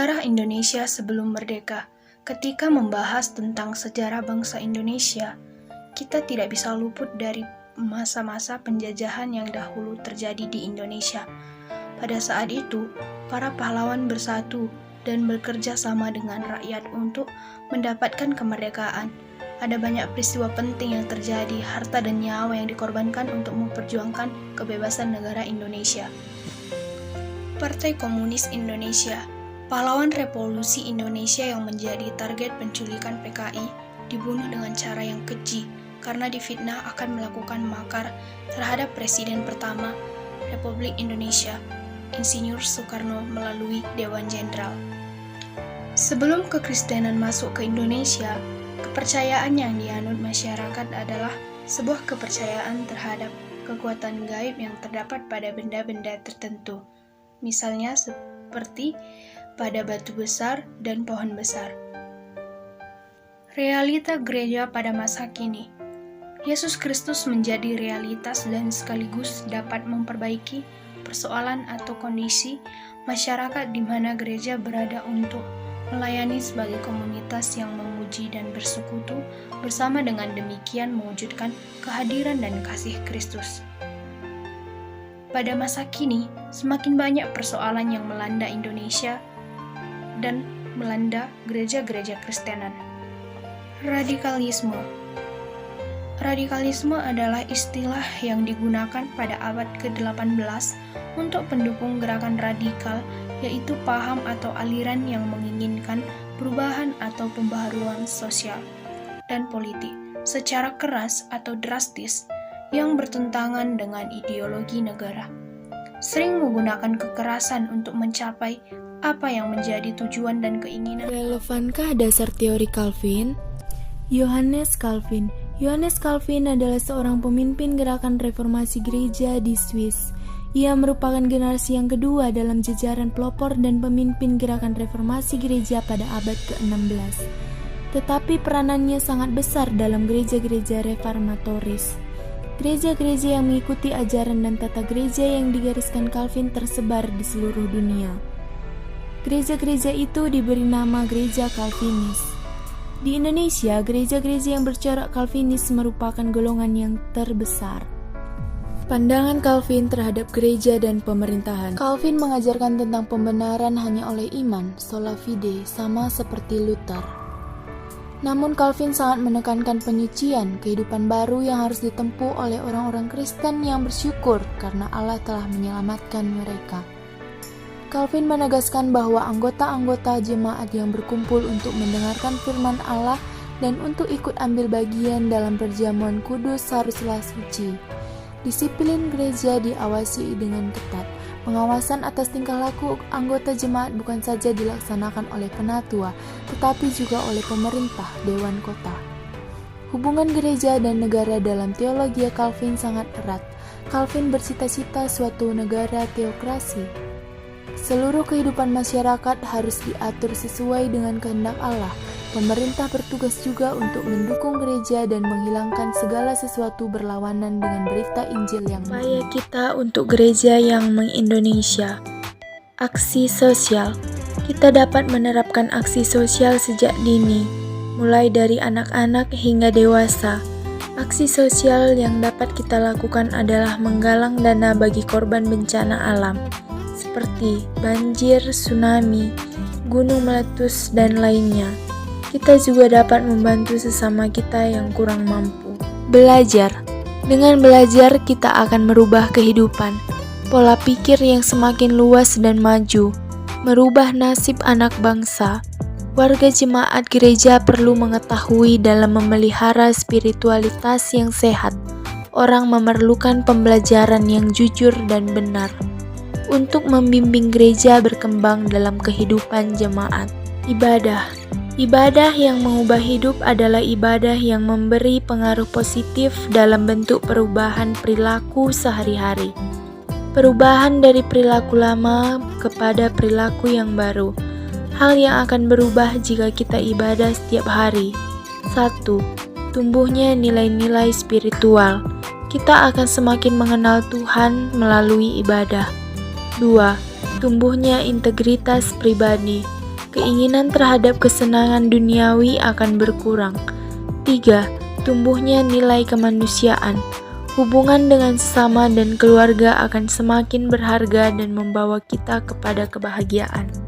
Sejarah Indonesia sebelum merdeka. Ketika membahas tentang sejarah bangsa Indonesia, kita tidak bisa luput dari masa-masa penjajahan yang dahulu terjadi di Indonesia. Pada saat itu, para pahlawan bersatu dan bekerja sama dengan rakyat untuk mendapatkan kemerdekaan. Ada banyak peristiwa penting yang terjadi, harta dan nyawa yang dikorbankan untuk memperjuangkan kebebasan negara Indonesia. Partai Komunis Indonesia, pahlawan revolusi Indonesia yang menjadi target penculikan PKI, dibunuh dengan cara yang keji karena difitnah akan melakukan makar terhadap Presiden pertama Republik Indonesia, Insinyur Soekarno melalui Dewan Jenderal. Sebelum kekristenan masuk ke Indonesia, kepercayaan yang dianut masyarakat adalah sebuah kepercayaan terhadap kekuatan gaib yang terdapat pada benda-benda tertentu, misalnya seperti pada batu besar dan pohon besar. Realita gereja pada masa kini. Yesus Kristus menjadi realitas dan sekaligus dapat memperbaiki persoalan atau kondisi masyarakat di mana gereja berada untuk melayani sebagai komunitas yang memuji dan bersekutu bersama, dengan demikian mewujudkan kehadiran dan kasih Kristus. Pada masa kini, semakin banyak persoalan yang melanda Indonesia dan melanda gereja-gereja Kristenan. Radikalisme. Radikalisme adalah istilah yang digunakan pada abad ke-18 untuk pendukung gerakan radikal, yaitu paham atau aliran yang menginginkan perubahan atau pembaharuan sosial dan politik secara keras atau drastis yang bertentangan dengan ideologi negara. Sering menggunakan kekerasan untuk mencapai apa yang menjadi tujuan dan keinginan. Relevankah dasar teori Calvin? Johannes Calvin. Johannes Calvin adalah seorang pemimpin gerakan reformasi gereja di Swiss. Ia merupakan generasi yang kedua dalam jajaran pelopor dan pemimpin gerakan reformasi gereja pada abad ke-16. Tetapi peranannya sangat besar dalam gereja-gereja reformatoris. Gereja-gereja yang mengikuti ajaran dan tata gereja yang digariskan Calvin tersebar di seluruh dunia. Gereja-gereja itu diberi nama gereja Calvinis. Di Indonesia, gereja-gereja yang bercorak Calvinis merupakan golongan yang terbesar. Pandangan Calvin terhadap gereja dan pemerintahan. Calvin mengajarkan tentang pembenaran hanya oleh iman, sola fide, sama seperti Luther. Namun Calvin sangat menekankan penyucian, kehidupan baru yang harus ditempuh oleh orang-orang Kristen yang bersyukur karena Allah telah menyelamatkan mereka. Calvin menegaskan bahwa anggota-anggota jemaat yang berkumpul untuk mendengarkan firman Allah dan untuk ikut ambil bagian dalam perjamuan kudus haruslah suci. Disiplin gereja diawasi dengan ketat. Pengawasan atas tingkah laku anggota jemaat bukan saja dilaksanakan oleh penatua, tetapi juga oleh pemerintah, dewan kota. Hubungan gereja dan negara dalam teologi Calvin sangat erat. Calvin bercita-cita suatu negara teokrasi. Seluruh kehidupan masyarakat harus diatur sesuai dengan kehendak Allah. Pemerintah bertugas juga untuk mendukung gereja dan menghilangkan segala sesuatu berlawanan dengan berita Injil yang benar. Upaya kita untuk gereja yang meng-Indonesia. Aksi sosial. Kita dapat menerapkan aksi sosial sejak dini, mulai dari anak-anak hingga dewasa. Aksi sosial yang dapat kita lakukan adalah menggalang dana bagi korban bencana alam, seperti banjir, tsunami, gunung meletus, dan lainnya. Kita juga dapat membantu sesama kita yang kurang mampu. Belajar. Dengan belajar, kita akan merubah kehidupan, pola pikir yang semakin luas dan maju, merubah nasib anak bangsa. Warga jemaat gereja perlu mengetahui dalam memelihara spiritualitas yang sehat. Orang memerlukan pembelajaran yang jujur dan benar untuk membimbing gereja berkembang dalam kehidupan jemaat. Ibadah. Ibadah yang mengubah hidup adalah ibadah yang memberi pengaruh positif dalam bentuk perubahan perilaku sehari-hari. Perubahan dari perilaku lama kepada perilaku yang baru. Hal yang akan berubah jika kita ibadah setiap hari. 1. Tumbuhnya nilai-nilai spiritual. Kita akan semakin mengenal Tuhan melalui ibadah. 2. Tumbuhnya integritas pribadi. Keinginan terhadap kesenangan duniawi akan berkurang. 3. Tumbuhnya nilai kemanusiaan. Hubungan dengan sesama dan keluarga akan semakin berharga dan membawa kita kepada kebahagiaan.